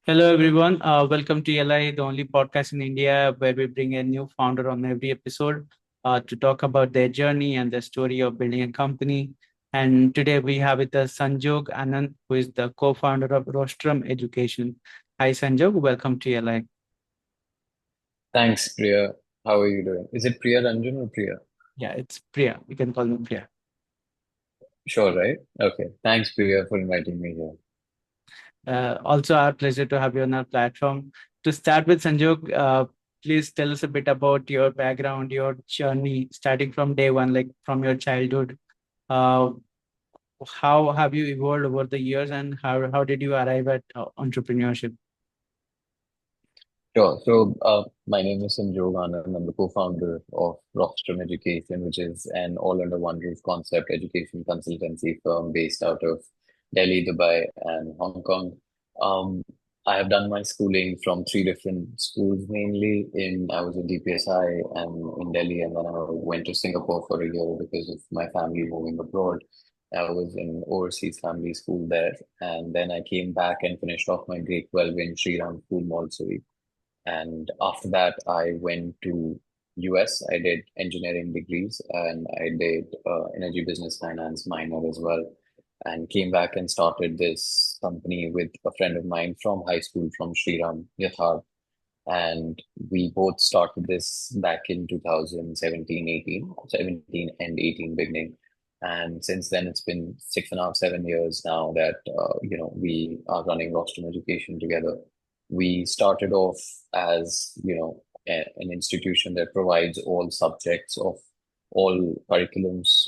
Hello, everyone. Welcome to ELI, the only podcast in India where we bring a new founder on every episode to talk about their journey and their story of building a company. And today we have with us Sanjog Anand, who is the co-founder of Rostrum Education. Hi, Sanjog. Welcome to ELI. Thanks, Priya. How are you doing? Is it Priya Ranjan or Priya? Yeah, it's Priya. You can call me Priya. Sure, right? Okay. Thanks, Priya, for inviting me here. Also, our pleasure to have you on our platform. To start with, Sanjog, please tell us a bit about your background, your journey, starting from day one, like from your childhood. Uh, how have you evolved over the years and how did you arrive at entrepreneurship? Sure. My name is Sanjog Anand. I'm the co-founder of Rostrum Education, which is an all-under-one roof concept education consultancy firm based out of Delhi, Dubai, and Hong Kong. Um, I have done my schooling from three different schools, mainly I was in DPSI and in Delhi, and then I went to Singapore for a year because of my family moving abroad. I was in overseas family school there, and then I came back and finished off my grade 12 in Sri Ram School, Malsuri. And after that, I went to US. I did engineering degrees and I did energy business finance minor as well. And came back and started this company with a friend of mine from high school from Sriram, Yatharth. And we both started this back in 2017, 18, 17 and 18 beginning. And since then, it's been 6.5, 7 years now that, we are running Rostrum Education together. We started off as, an institution that provides all subjects of all curriculums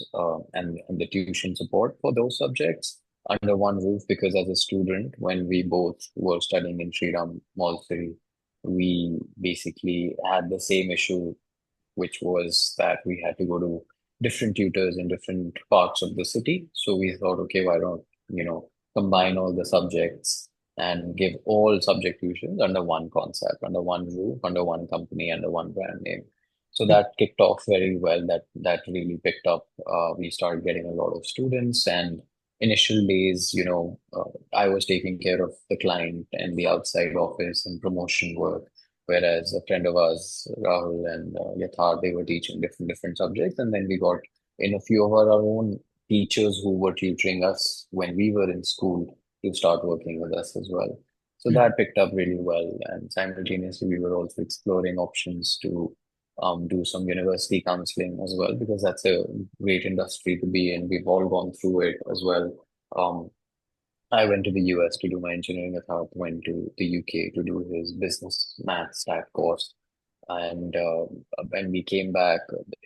and the tuition support for those subjects under one roof because as a student, when we both were studying in Sriram Malsari, we basically had the same issue, which was that we had to go to different tutors in different parts of the city. So we thought, okay, why don't, combine all the subjects and give all subject tuitions under one concept, under one roof, under one company, under one brand name. So that kicked off very well. That really picked up. We started getting a lot of students, and initial days, I was taking care of the client and the outside office and promotion work, whereas a friend of ours, Rahul and Yatharth, they were teaching different subjects, and then we got in a few of our own teachers who were tutoring us when we were in school to start working with us as well. So Hmm. that picked up really well, and simultaneously we were also exploring options to do some university counseling as well because that's a great industry to be in. We've all gone through it as well. Um, I went to the US to do my engineering. Athart went to the UK to do his business math stat course. And when we came back,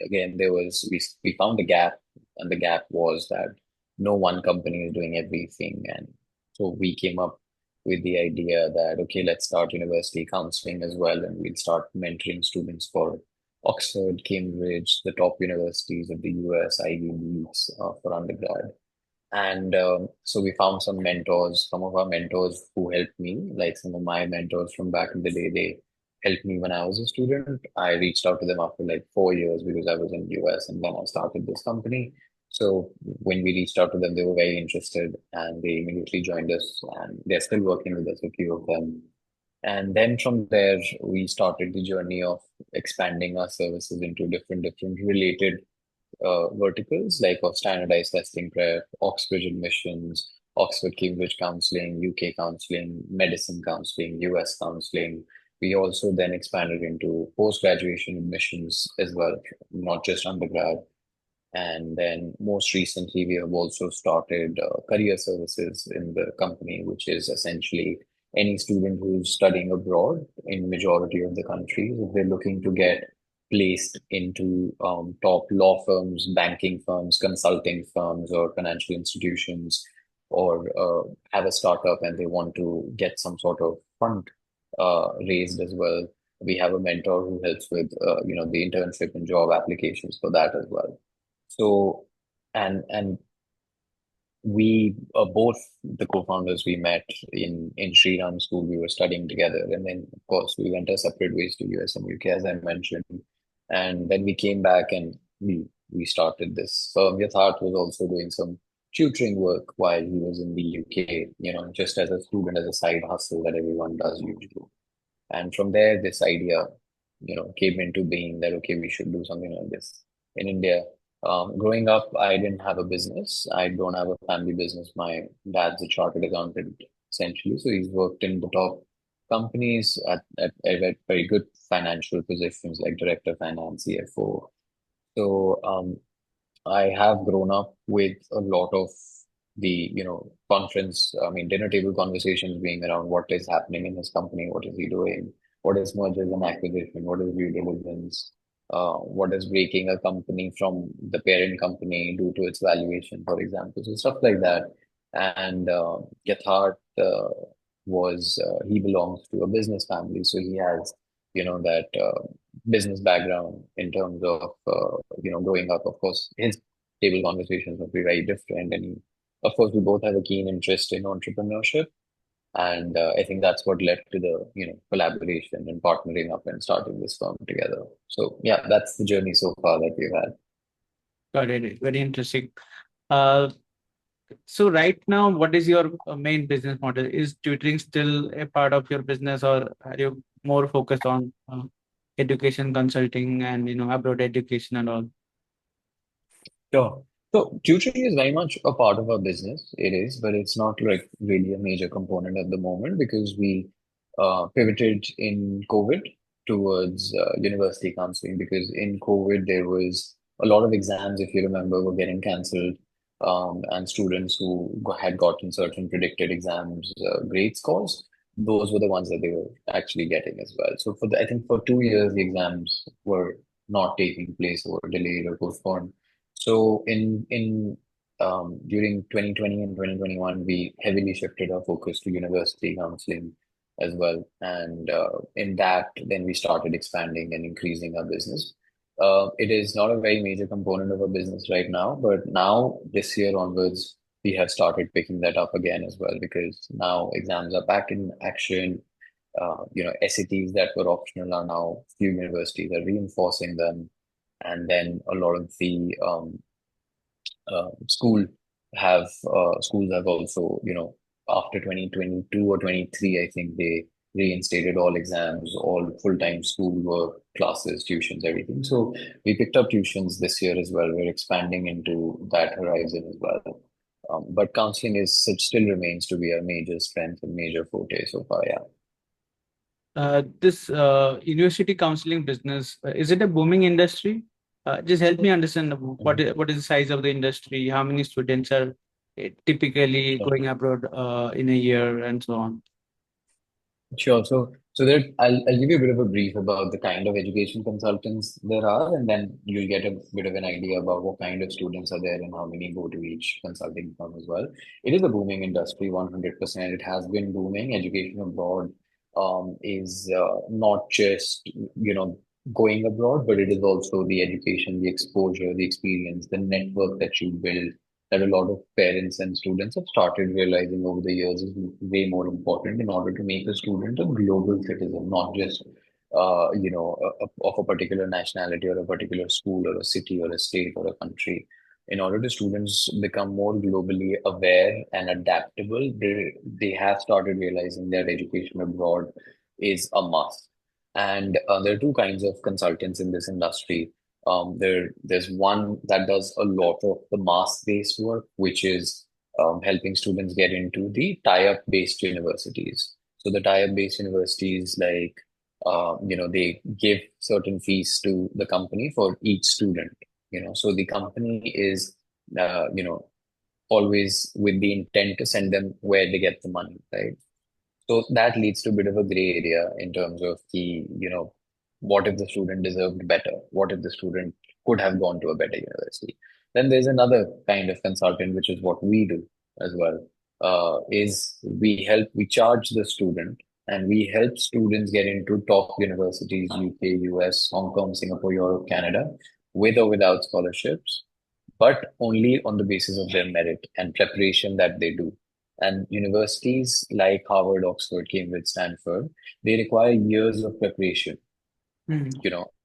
again, we found a gap, and the gap was that no one company is doing everything. And so we came up with the idea that, okay, let's start university counseling as well, and we'll start mentoring students for Oxford, Cambridge, the top universities of the US, Ivy Leagues for undergrad. And so we found some mentors, some of our mentors who helped me, like some of my mentors from back in the day, they helped me when I was a student. I reached out to them after like 4 years because I was in the US and then I started this company. So when we reached out to them, they were very interested and they immediately joined us and they're still working with us, a few of them. And then from there, we started the journey of expanding our services into different related verticals like of standardized testing prep, Oxbridge admissions, Oxford Cambridge counseling, UK counseling, medicine counseling, US counseling. We also then expanded into post-graduation admissions as well, not just undergrad. And then most recently, we have also started career services in the company, which is essentially any student who's studying abroad in majority of the countries, if they're looking to get placed into top law firms, banking firms, consulting firms, or financial institutions, or have a startup and they want to get some sort of fund raised as well. We have a mentor who helps with the internship and job applications for that as well. So, and we both the co-founders we met in Sri Ram school. We were studying together, and then of course we went our separate ways to US and UK, as I mentioned. And then we came back and we started this. So Yatharth was also doing some tutoring work while he was in the UK, just as a student, as a side hustle that everyone does usually. And from there, this idea, came into being that, okay, we should do something like this in India. Growing up, I didn't have a business. I don't have a family business. My dad's a chartered accountant, essentially. So he's worked in the top companies at very good financial positions like director of finance, CFO. So I have grown up with a lot of the, dinner table conversations being around what is happening in his company, what is he doing, what is mergers and acquisition, what is due diligence, what is breaking a company from the parent company due to its valuation, for example. So stuff like that. And Yatharth he belongs to a business family, so he has, that business background in terms of, growing up. Of course, his table conversations would be very different. And of course, we both have a keen interest in entrepreneurship. And I think that's what led to the, collaboration and partnering up and starting this firm together. So yeah, that's the journey so far that we've had. Got it. Very interesting. Uh, so right now, what is your main business model? Is tutoring still a part of your business, or are you more focused on education consulting and abroad education and all? Sure. So tutoring is very much a part of our business. It is, but it's not like really a major component at the moment because we pivoted in COVID towards university counseling because in COVID there was a lot of exams, if you remember, were getting cancelled, and students who had gotten certain predicted exams grade scores, those were the ones that they were actually getting as well. So I think for 2 years the exams were not taking place or delayed or postponed. So in during 2020 and 2021, we heavily shifted our focus to university counseling as well. And in that, then we started expanding and increasing our business. It is not a very major component of our business right now, but now this year onwards, we have started picking that up again as well because now exams are back in action. SATs that were optional are now few universities are reinforcing them, and then a lot of the school schools have also, after 2022 or 23, I think they reinstated all exams, all full-time school work, classes, tuitions, everything. So we picked up tuitions this year as well. We're expanding into that horizon as well. But counseling still remains to be a major strength and major forte so far. Yeah. This university counseling business, is it a booming industry? Just help me understand what is the size of the industry, how many students are typically Mhm. going abroad in a year, and so on. Sure. So there, I'll give you a bit of a brief about the kind of education consultants there are, and then you'll get a bit of an idea about what kind of students are there and how many go to each consulting firm as well. It is a booming industry, 100%. It has been booming. Education abroad is not just, going abroad, but it is also the education, the exposure, the experience, the network that you build that a lot of parents and students have started realizing over the years is way more important in order to make a student a global citizen, not just of a particular nationality or a particular school or a city or a state or a country. In order to students become more globally aware and adaptable, they have started realizing that education abroad is a must. And there are two kinds of consultants in this industry. There's one that does a lot of the mass-based work, which is helping students get into the tie-up based universities. So the tie-up based universities, like, they give certain fees to the company for each student. So the company is, always with the intent to send them where they get the money, right? So that leads to a bit of a gray area in terms of what if the student deserved better? What if the student could have gone to a better university? Then there's another kind of consultant, which is what we do as well, is we charge the student and we help students get into top universities, UK, US, Hong Kong, Singapore, Europe, Canada, with or without scholarships, but only on the basis of their merit and preparation that they do. And universities like Harvard, Oxford, Cambridge, Stanford, they require years of preparation, Hmm.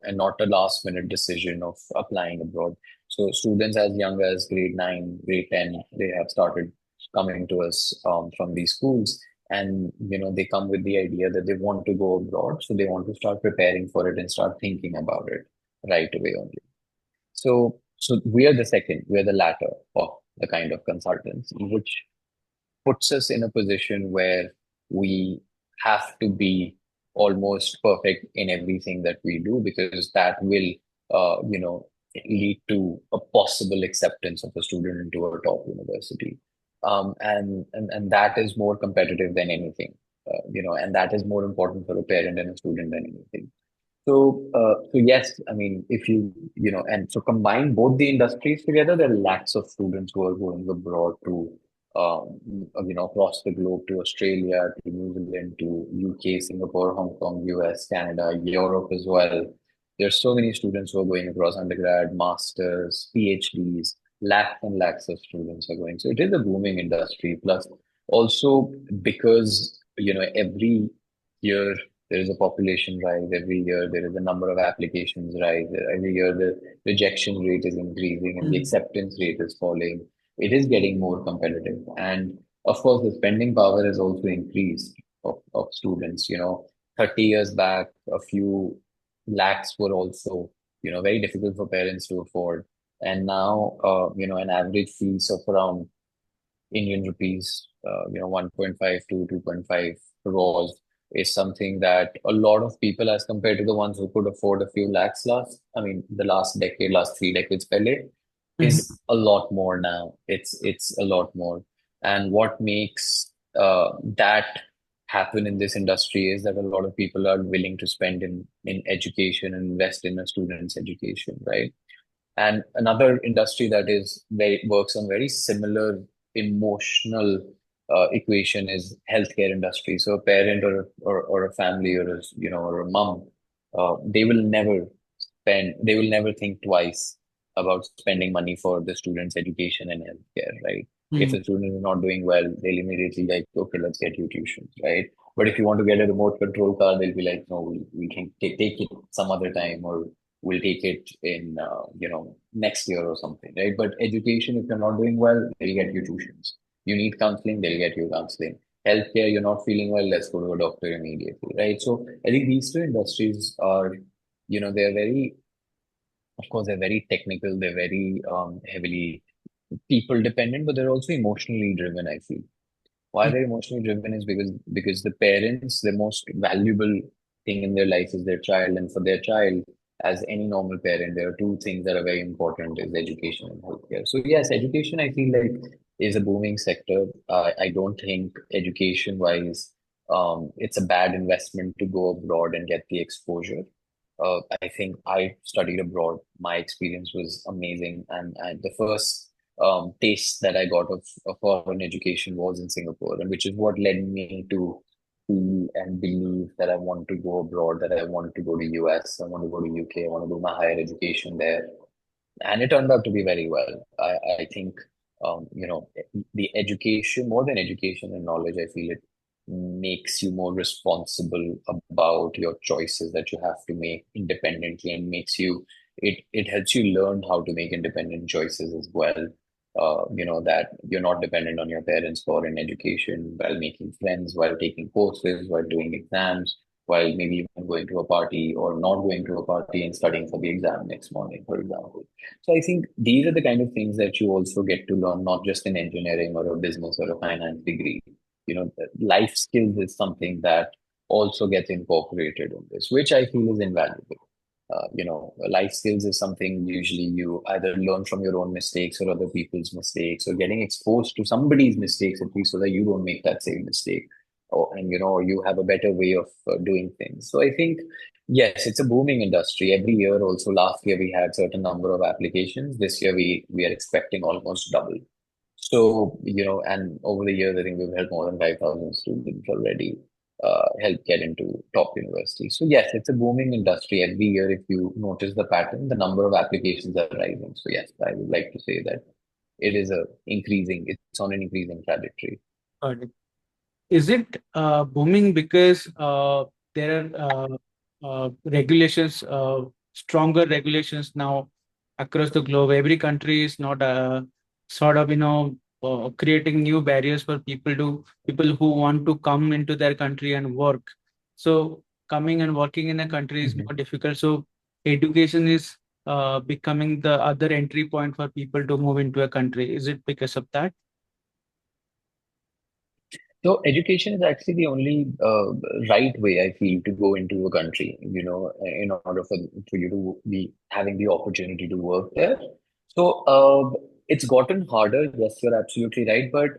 and not a last minute decision of applying abroad. So students as young as grade 9, grade 10, they have started coming to us from these schools. And, they come with the idea that they want to go abroad. So they want to start preparing for it and start thinking about it right away only. So we are the second, we are the latter of the kind of consultants, which puts us in a position where we have to be almost perfect in everything that we do, because that will, lead to a possible acceptance of a student into a top university. And that is more competitive than anything, and that is more important for a parent and a student than anything. So yes, I mean, if and so combine both the industries together, there are lakhs of students who are going abroad to, across the globe, to Australia, to New Zealand, to UK, Singapore, Hong Kong, US, Canada, Europe as well. There's so many students who are going across undergrad, masters, PhDs, lakhs and lakhs of students are going. So it is a booming industry. Plus, also because, every year there is a population rise, every year there is a number of applications rise, every year the rejection rate is increasing and the Mm. acceptance rate is falling. It is getting more competitive. And of course, the spending power has also increased of students. 30 years back, a few lakhs were also, very difficult for parents to afford. And now, an average fees of around Indian rupees, 1.5 to 2.5 crores is something that a lot of people, as compared to the ones who could afford a few lakhs the last decade, last 3 decades, pehle, Mm. is a lot more now. It's a lot more. And what makes that happen in this industry is that a lot of people are willing to spend in education and invest in a student's education, right? And another industry that is very works on very similar emotional equation is healthcare industry. So a parent or a family or a mom, they will never think twice about spending money for the student's education and healthcare, right? If Mm. a student is not doing well, they'll immediately like, okay, let's get you tuitions, right? But if you want to get a remote control car, they'll be like, no, we can take it some other time, or we'll take it in, next year or something, right? But education, if you're not doing well, they'll get you tuitions. You need counseling, they'll get you counseling. Healthcare, you're not feeling well, let's go to a doctor immediately, right? So I think these two industries are, they're very, of course, they're very technical, they're very heavily people dependent, but they're also emotionally driven, I feel. Why Mm. they're emotionally driven is because the parents, the most valuable thing in their life is their child, and for their child, as any normal parent, there are two things that are very important: is education and healthcare. So yes, education I feel like is a booming sector. I don't think education wise, it's a bad investment to go abroad and get the exposure. I think I studied abroad. My experience was amazing, and the first taste that I got of foreign education was in Singapore, and which is what led me to feel and believe that I want to go abroad, that I want to go to US, I want to go to UK, I want to do my higher education there. And it turned out to be very well. I think, the education, more than education and knowledge, I feel it makes you more responsible about your choices that you have to make independently, and it helps you learn how to make independent choices as well. That you're not dependent on your parents for an education, while making friends, while taking courses, while doing exams, while maybe even going to a party or not going to a party and studying for the exam next morning, for example. So I think these are the kind of things that you also get to learn, not just in engineering or a business or a finance degree. Life skills is something that also gets incorporated in this, which I feel is invaluable. Life skills is something usually you either learn from your own mistakes or other people's mistakes, or getting exposed to somebody's mistakes at least, so that you don't make that same mistake, or you have a better way of doing things. So I think yes, it's a booming industry. Every year, also last year we had certain number of applications. This year we are expecting almost double. So, and over the years, I think we've helped more than 5,000 students already help get into top universities. So yes, it's a booming industry. Every year, if you notice the pattern, the number of applications are rising. So yes, I would like to say that it's on an increasing trajectory. Got it. Is it booming because there are regulations, stronger regulations now across the globe. Every country is not sort of creating new barriers for people who want to come into their country and work. So coming and working in a country is Mhm. more difficult. So education is becoming the other entry point for people to move into a country. Is it because of that? So education is actually the only right way I feel to go into a country, in order for you to be having the opportunity to work there. So it's gotten harder. Yes, you're absolutely right. But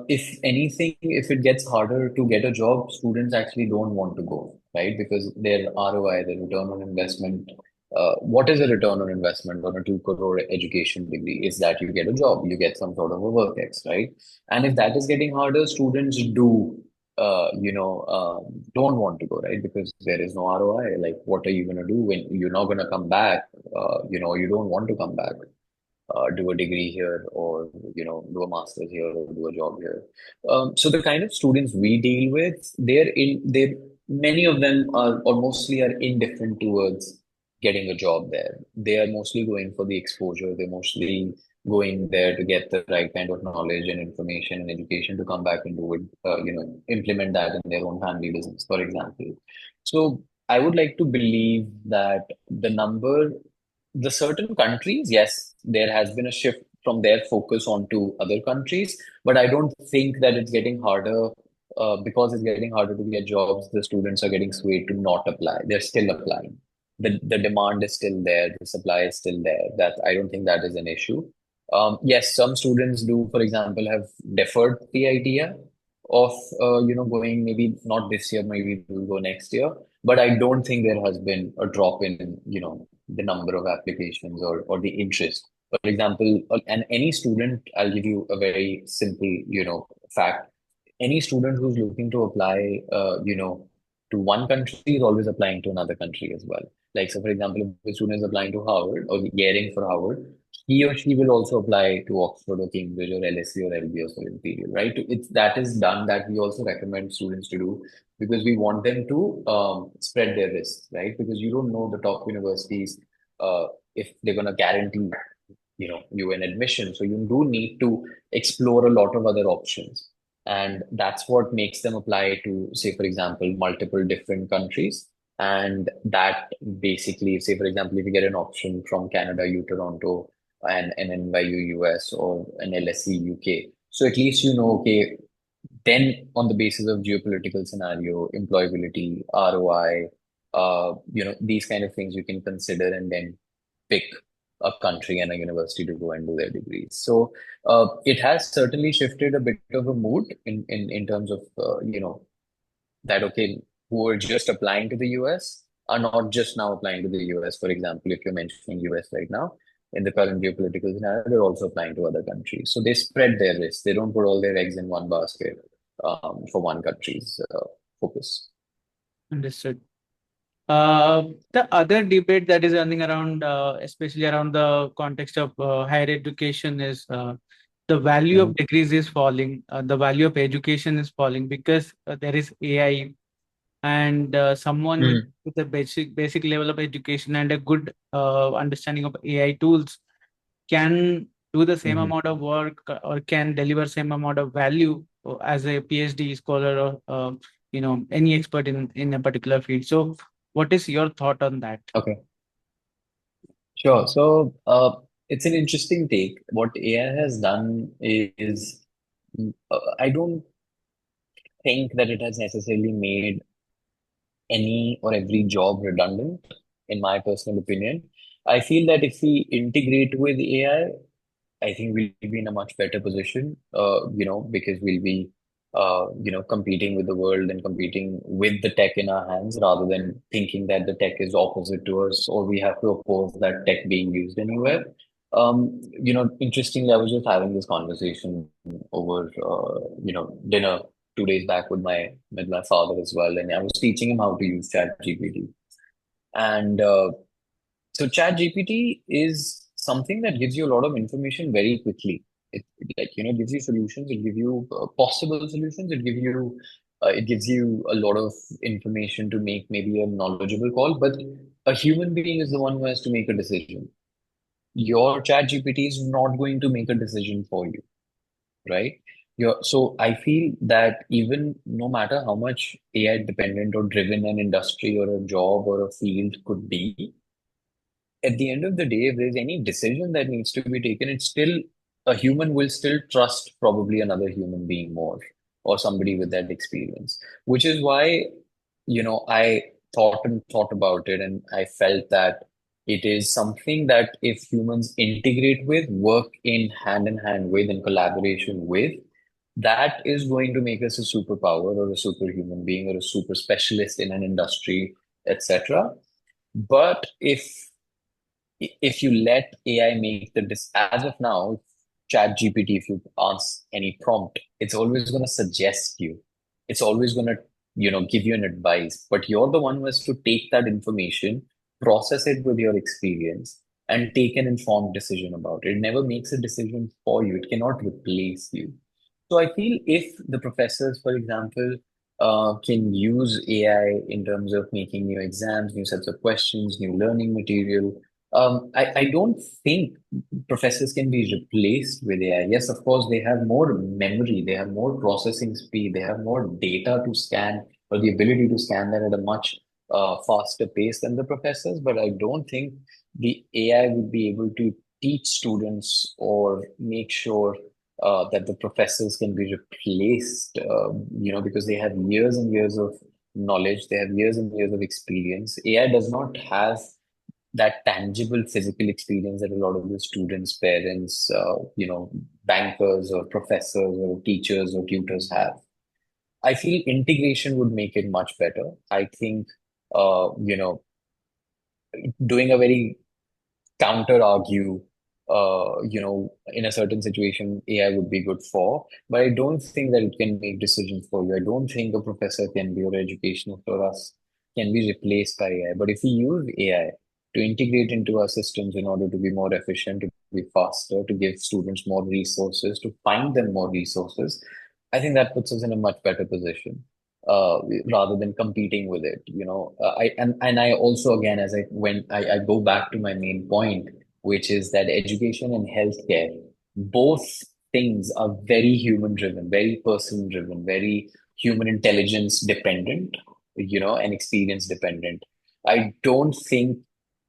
if anything, if it gets harder to get a job, students actually don't want to go, right? Because their ROI, their return on investment. What is a return on investment on a 2 crore education degree? Is that you get a job, you get some sort of a work ex, right? And if that is getting harder, students don't want to go, right? Because there is no ROI. Like, what are you going to do when you're not going to come back? You don't want to come back, do a degree here, or do a master's here, or do a job here. So the kind of students we deal with, they many of them are, or mostly are, indifferent towards getting a job there. They are mostly going for the exposure. They're mostly going there to get the right kind of knowledge and information and education to come back and do it, implement that in their own family business, for example. So I would like to believe that the certain countries, yes, there has been a shift from their focus onto other countries, but I don't think that it's getting harder, because it's getting harder to get jobs. The students are getting swayed to not apply. They're still applying. The demand is still there. The supply is still there. That I don't think that is an issue. Yes, some students do, for example, have deferred the idea of going, maybe not this year, maybe we'll go next year. But I don't think there has been a drop in the number of applications, or the interest. For example, and any student, I'll give you a very simple, fact. Any student who's looking to apply, to one country is always applying to another country as well. Like, so for example, if a student is applying to Harvard or gearing for Harvard, he or she will also apply to Oxford or Cambridge or LSE or LBS or Imperial, right? It's that is done, that we also recommend students to do, because we want them to spread their risks, right? Because you don't know the top universities, uh, if they're going to guarantee you an admission. So you do need to explore a lot of other options, and that's what makes them apply to, say, for example, multiple different countries. And that basically, say for example, if you get an option from Canada, U Toronto, and an NYU US, or an LSE UK, so at least okay, then on the basis of geopolitical scenario, employability, ROI, these kind of things you can consider, and then pick a country and a university to go and do their degrees. So it has certainly shifted a bit of a mood in terms of that, okay, who are just applying to the US are not just now applying to the US. For example, if you're mentioning US right now, in the current geopolitical scenario, they're also applying to other countries. So they spread their risk. They don't put all their eggs in one basket, for one country's focus. Understood. The other debate that is running around, especially around the context of higher education, is the value of Mhm. degrees is falling. The value of education is falling because there is AI, and someone with a basic level of education and a good understanding of AI tools can do the same Mhm. amount of work, or can deliver same amount of value as a PhD scholar, or any expert in a particular field. So what is your thought on that? Okay, sure. So it's an interesting take. What AI has done is, I don't think that it has necessarily made any or every job redundant, in my personal opinion. I feel that if we integrate with I think we'll be in a much better position, because we'll be, competing with the world and competing with the tech in our hands, rather than thinking that the tech is opposite to us, or we have to oppose that tech being used anywhere. Interestingly, I was just having this conversation over, dinner 2 days back with my father as well, and I was teaching him how to use ChatGPT. And so ChatGPT is something that gives you a lot of information very quickly. It gives you solutions. It gives you possible solutions. It gives you a lot of information to make maybe a knowledgeable call. But a human being is the one who has to make a decision. your chat GPT is not going to make a decision for you, right? So I feel that even no matter how much AI dependent or driven an industry or a job or a field could be, at the end of the day, if there's any decision that needs to be taken, it's still a human will still trust probably another human being more or somebody with that experience, which is why, I thought and thought about it and I felt that it is something that if humans integrate with, work in hand with, in collaboration with, that is going to make us a superpower or a superhuman being or a super specialist in an industry, etc. But if you let AI make as of now, Chat GPT, if you ask any prompt, it's always going to suggest you. It's always going to, give you an advice. But you're the one who has to take that information, process it with your experience, and take an informed decision about it. It never makes a decision for you. It cannot replace you. So I feel if the professors, for example, can use AI in terms of making new exams, new sets of questions, new learning material, I don't think professors can be replaced with AI. Yes, of course, they have more memory, they have more processing speed, they have more data to scan or the ability to scan that at a much faster pace than the professors. But I don't think the AI would be able to teach students or make sure that the professors can be replaced, because they have years and years of knowledge, they have years and years of experience. AI does not have that tangible physical experience that a lot of the students, parents, bankers or professors or teachers or tutors have. I feel integration would make it much better. I think, doing a very counter argue, in a certain situation, AI would be good for. But I don't think that it can make decisions for you. I don't think a professor can be or educational for us can be replaced by AI. But if we use AI to integrate into our systems in order to be more efficient, to be faster, to give students more resources, to find them more resources, I think that puts us in a much better position uh, rather than competing with it. And I also again as I go back to my main point, which is that education and healthcare, both things are very human driven, very person driven, very human intelligence dependent, and experience dependent. I don't think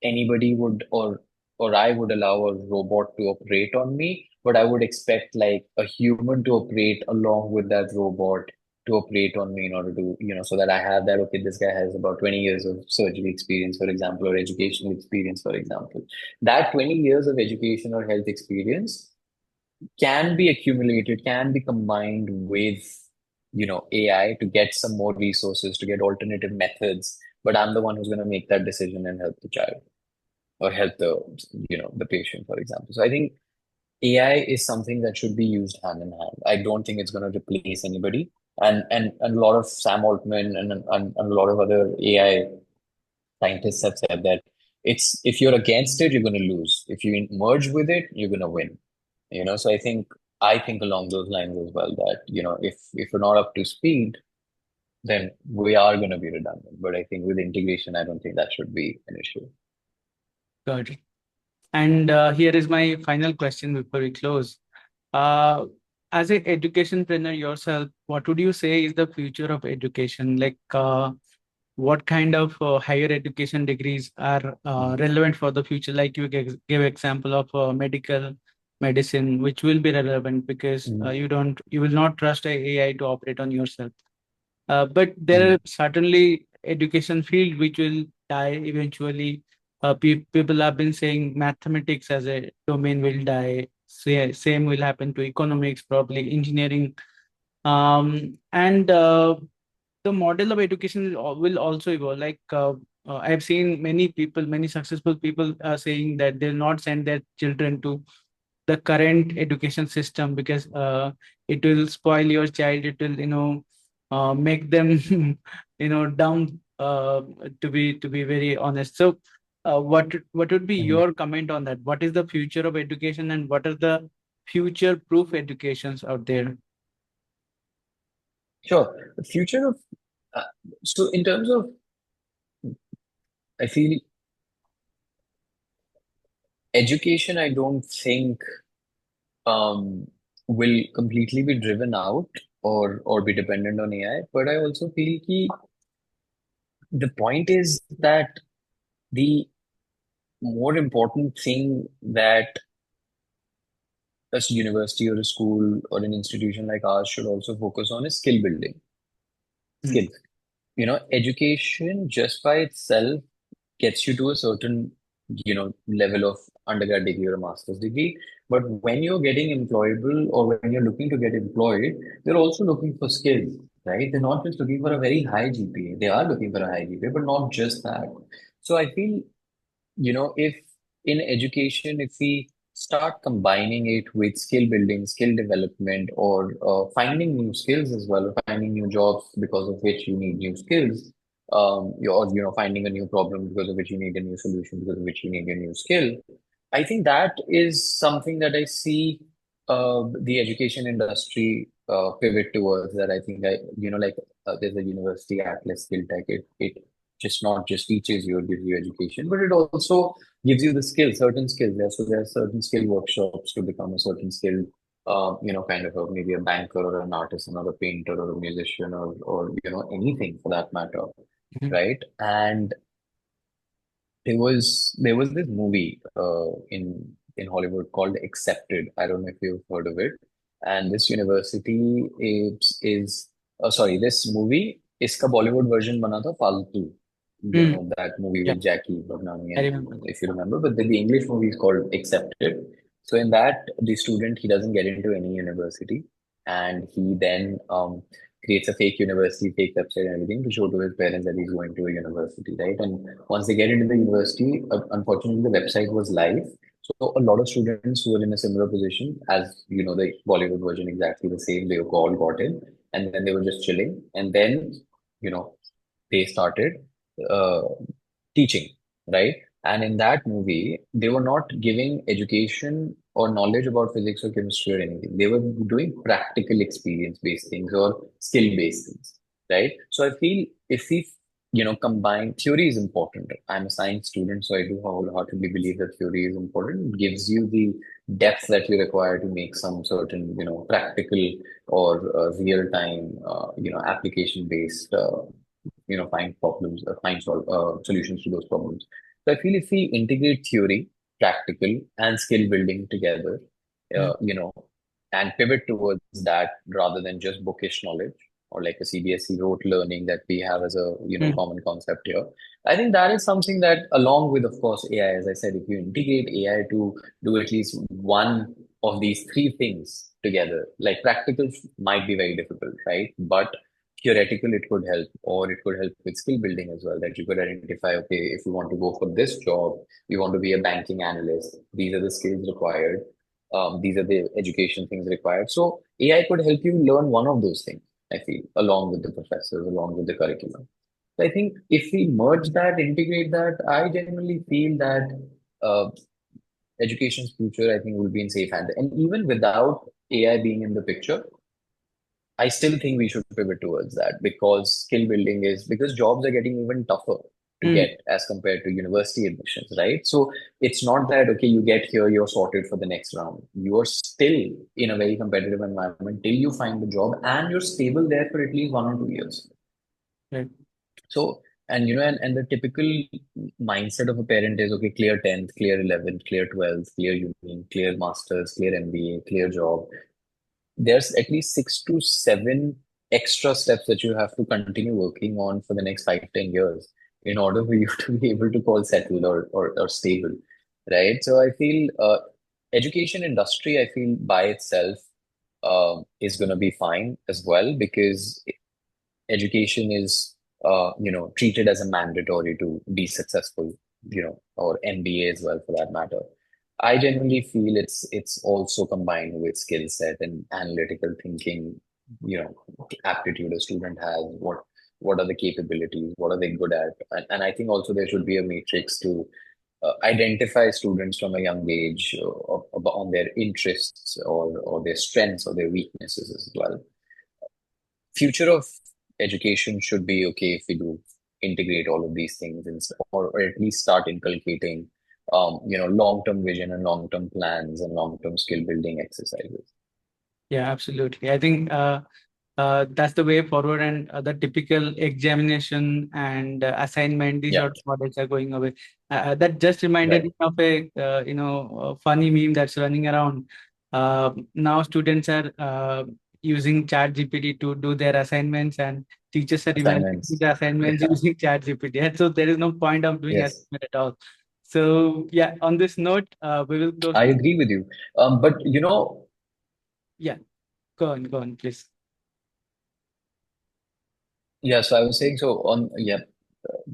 anybody would or I would allow a robot to operate on me, but I would expect like a human to operate along with that robot to operate on me in order to, so that I have that, okay, this guy has about 20 years of surgery experience, for example, or educational experience, for example. That 20 years of education or health experience can be accumulated, can be combined with, AI to get some more resources, to get alternative methods. But I'm the one who's going to make that decision and help the child or help the patient, for example. So I think AI is something that should be used hand in hand. I don't think it's going to replace anybody. And a lot of Sam Altman and a lot of other AI scientists have said that it's if you're against it, you're going to lose. If you merge with it, you're going to win. So I think along those lines as well that if we're not up to speed, then we are going to be redundant. But I think with integration, I don't think that should be an issue. Got it. And here is my final question before we close. Uh, as an educationpreneur yourself, what would you say is the future of education? Like, what kind of higher education degrees are relevant for the future? Like you give example of medical medicine, which will be relevant because Mm-hmm. you will not trust a AI to operate on yourself. But there Mm-hmm. are certainly education field which will die eventually. People have been saying mathematics as a domain will die. Same will happen to economics, probably engineering. And the model of education will also evolve. Like I've seen many people, many successful people are saying that they'll not send their children to the current education system because it will spoil your child. It will, make them, dumb. To be very honest. So, what would be Mm-hmm. your comment on that? What is the future of education, and what are the future-proof educations out there? Sure. The future of uh, so in terms of, I feel education, I don't think um, will completely be driven out or be dependent on AI. But I also feel ki the point is that the more important thing that a university or a school or an institution like ours should also focus on is skill building. Mm, Skills. Education just by itself gets you to a certain, level of undergrad degree or a master's degree. But when you're getting employable or when you're looking to get employed, they're also looking for skills, right? They're not just looking for a very high GPA. They are looking for a high GPA, but not just that. So I feel if in education, if we start combining it with skill building, skill development, or finding new skills as well, or finding new jobs because of which you need new skills, or finding a new problem because of which you need a new solution, because of which you need a new skill. I think that is something that I see the education industry pivot towards. That I think there's a university Atlas Skill Tech. It just not just teaches you or gives you education, but it also gives you the skills, certain skills there. So there are certain skill workshops to become a certain skill, kind of maybe a banker or an artisan or a painter or a musician or anything for that matter, mhm, right? And there was this movie in Hollywood called Accepted. I don't know if you've heard of it. And this university is sorry, this movie इसका Bollywood version बना था फालतू. mm, That movie yeah, with Jackie Bhagnani I and remember. if you remember. But the English movie is called Accepted. So in that, the student he doesn't get into any university, and he then creates a fake university, fake website, and everything to show to his parents that he's going to a university, right? And once they get into the university, unfortunately, the website was live. So a lot of students who were in a similar position as, the Bollywood version, exactly the same, they all got in, and then they were just chilling. And then, you know, they started uh, teaching, right? And in that movie, they were not giving education or knowledge about physics or chemistry or anything. They were doing practical experience-based things or skill-based things, right? So I feel if we, combine theory is important. I'm a science student, so I do wholeheartedly believe that theory is important. It gives you the depth that you require to make some certain, practical or real-time, application-based find problems, solutions to those problems. So I feel if we integrate theory, practical, and skill building together, Mm, uh, you know, and pivot towards that rather than just bookish knowledge or like a CBSE rote learning that we have as a mm, common concept here. I think that is something that, along with, of course, AI, as I said, if you integrate AI to do at least one of these three things together, like practical might be very difficult, right? But theoretical it could help, or it could help with skill building as well, that you could identify, okay, if you want to go for this job, you want to be a banking analyst, these are the skills required, these are the education things required. So AI could help you learn one of those things, I feel, along with the professors, along with the curriculum. So I think if we merge that, integrate that, I genuinely feel that uh, education's future, I think, will be in safe hands. And even without AI being in the picture, I still think we should pivot towards that, because skill building is because jobs are getting even tougher to mm, get as compared to university admissions, right? So it's not that, okay, you get here, you're sorted for the next round. You're still in a very competitive environment till you find the job, and you're stable there for at least 1 or 2 years. right. So, and the typical mindset of a parent is, okay, clear 10th, clear 11th, clear 12th, clear union, clear masters, clear MBA, clear job. There's at least 6 to 7 extra steps that you have to continue working on for the next 5, 10 years in order for you to be able to call settled or stable, right? So I feel education industry, I feel by itself is going to be fine as well, because education is treated as a mandatory to be successful, or MBA as well for that matter. I genuinely feel it's also combined with skill set and analytical thinking, aptitude a student has, what are the capabilities, what are they good at, and I think also there should be a matrix to identify students from a young age on their interests or their strengths or their weaknesses as well. Future of education should be, okay, if we do integrate all of these things, or at least start inculcating long-term vision and long-term plans and long-term skill building exercises. Yeah, absolutely. I think that's the way forward, and the typical examination and assignment, these Yeah, sort of models are going away. That just reminded right. me of a funny meme that's running around. Now students are using Chat GPT to do their assignments, and teachers are evaluating Assignments. the assignments Yeah. using Chat GPT. And so there is no point of doing Yes, assignment at all. So yeah, on this note, we will close I this. agree with you. But Yeah, go on, please. yeah, so I was saying, so on, yeah,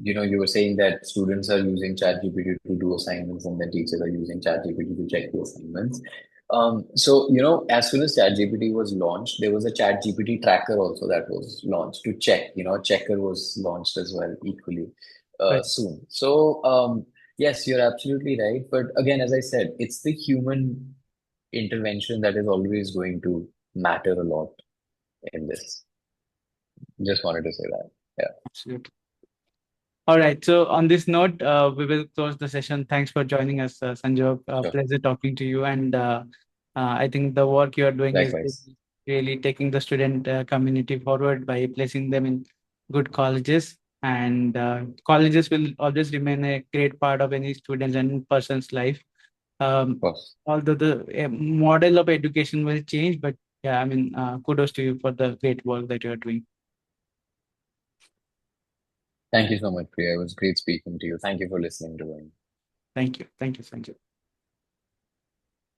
you were saying that students are using ChatGPT to do assignments and then teachers are using ChatGPT to check the assignments. So, as soon as ChatGPT was launched, there was a ChatGPT tracker also that was launched to check, checker was launched as well, equally Right. soon. So, yes, you're absolutely right. But again, as I said, it's the human intervention that is always going to matter a lot in this. Just wanted to say that. Yeah, Absolutely. All right. So on this note, we will close the session. Thanks for joining us, Sanjog. sure. Pleasure talking to you. And I think the work you are doing is Likewise. really taking the student community forward by placing them in good colleges. And colleges will always remain a great part of any student and person's life. Of Um, course. Although the model of education will change, but yeah, I mean, kudos to you for the great work that you are doing. Thank you so much, Priya. It was great speaking to you. Thank you for listening to me. Thank you. Thank you, Sanjog.